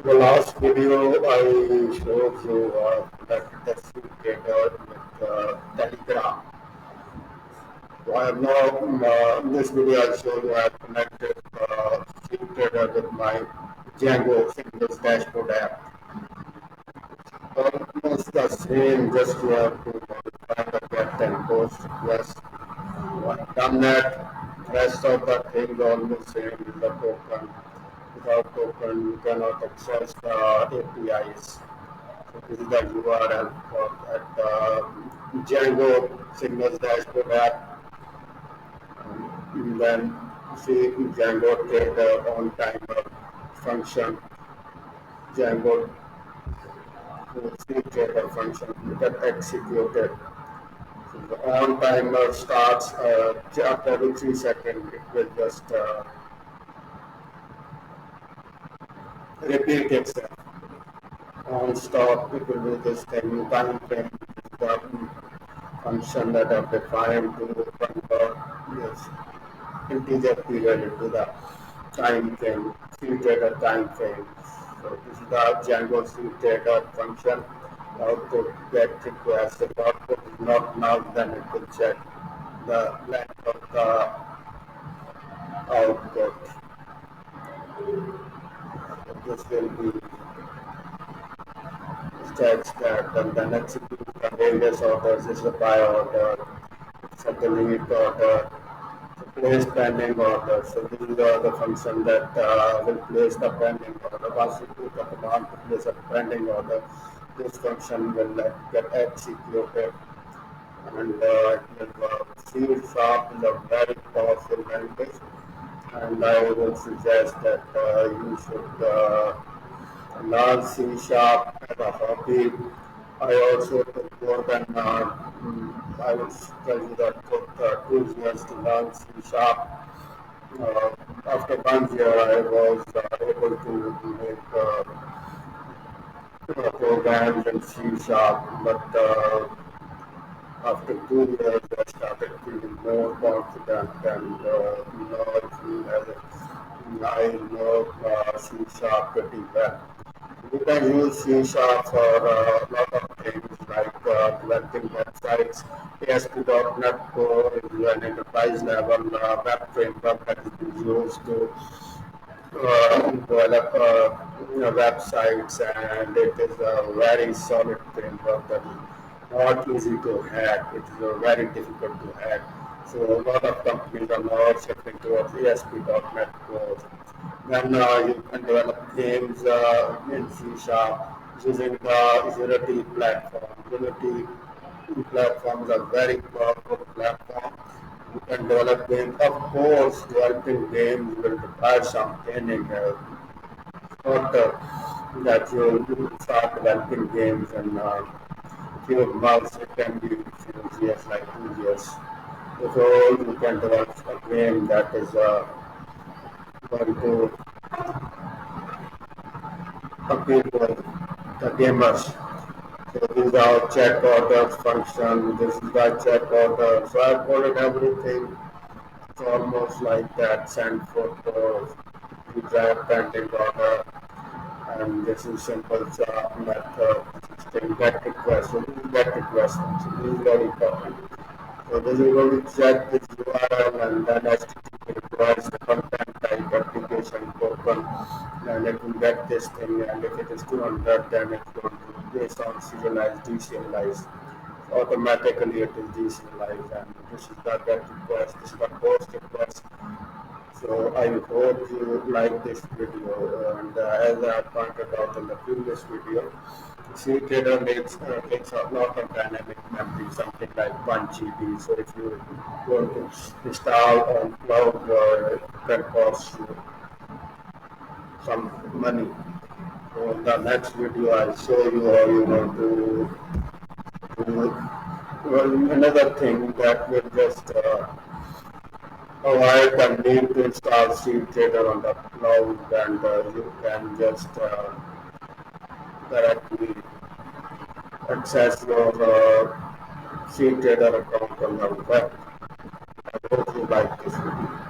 The last video I showed you that the cTrader with Telegram. So I have now in this video I show you I have connected cTrader with my Django Signal Dashboard app. Almost the same, just you have to modify the get and post request. I've done that. Rest of the things almost same with the token. Without token, you cannot access the APIs. So this is the URL for at Django Signals Dashboard app. And then see Django Trader on timer function. Django cTrader function get executed. So the on timer starts after every 3 seconds. It will just repeat itself. On stop, it will do this thing. Time frame is the function that I've defined to convert this integer period into the time frame, cTrader time frame. So this is the Django cTrader function. Output get request. If output is not null, then it will check the length of the output. So this will be checks that and then execute the various orders. This is a buy order, it's a delete order, place pending order. So this is the function that will place the pending order. Once you put the command to place a pending order, this function will get executed and it will work. C# is a very powerful language, and I would suggest that you should learn C# as a hobby. I also took more than, I would tell you that took 2 years to learn C#. After 1 year, I was able to make programs in C#, but after 2 years, I started feeling more confident and I know C# pretty well. You can use C# for a lot of things like developing websites. ASP.NET Core is an enterprise level web framework that is being used to develop websites, and it is a very solid framework that is not easy to hack. It is very difficult to hack. So a lot of companies are now shifting towards ASP.NET Core. Then you can develop games in C# using the Unity platform. Unity platform is a very powerful platform. You can develop games. Of course, developing games will require some training. Not that you start developing games in few months. It can be few years, like 2 years. So you can develop a game that is going to compete with the gamers. So these are check orders function. This is the check order. So I've coded everything. It's almost like that. Send photos, you drive pending order, and this is simple method. System get request. So this is get request function. This is very important. So this is going to check this URL and then HTTP requires the content type application token, and it will get this thing, and if it is 200, then it's going to based on serialized, deserialized. Automatically it is deserialized, and this is the get request, this is the post request. So I hope you like this video, and as I pointed out in the previous video, cTrader takes a lot of dynamic memory, something like 1 GB. So if you want to install on cloud, it can cost you some money. So in the next video, I'll show you how you want to do another thing that will just avoid the need to install cTrader on the cloud, and you can just directly access your cTrader account on the web. I hope you like this video.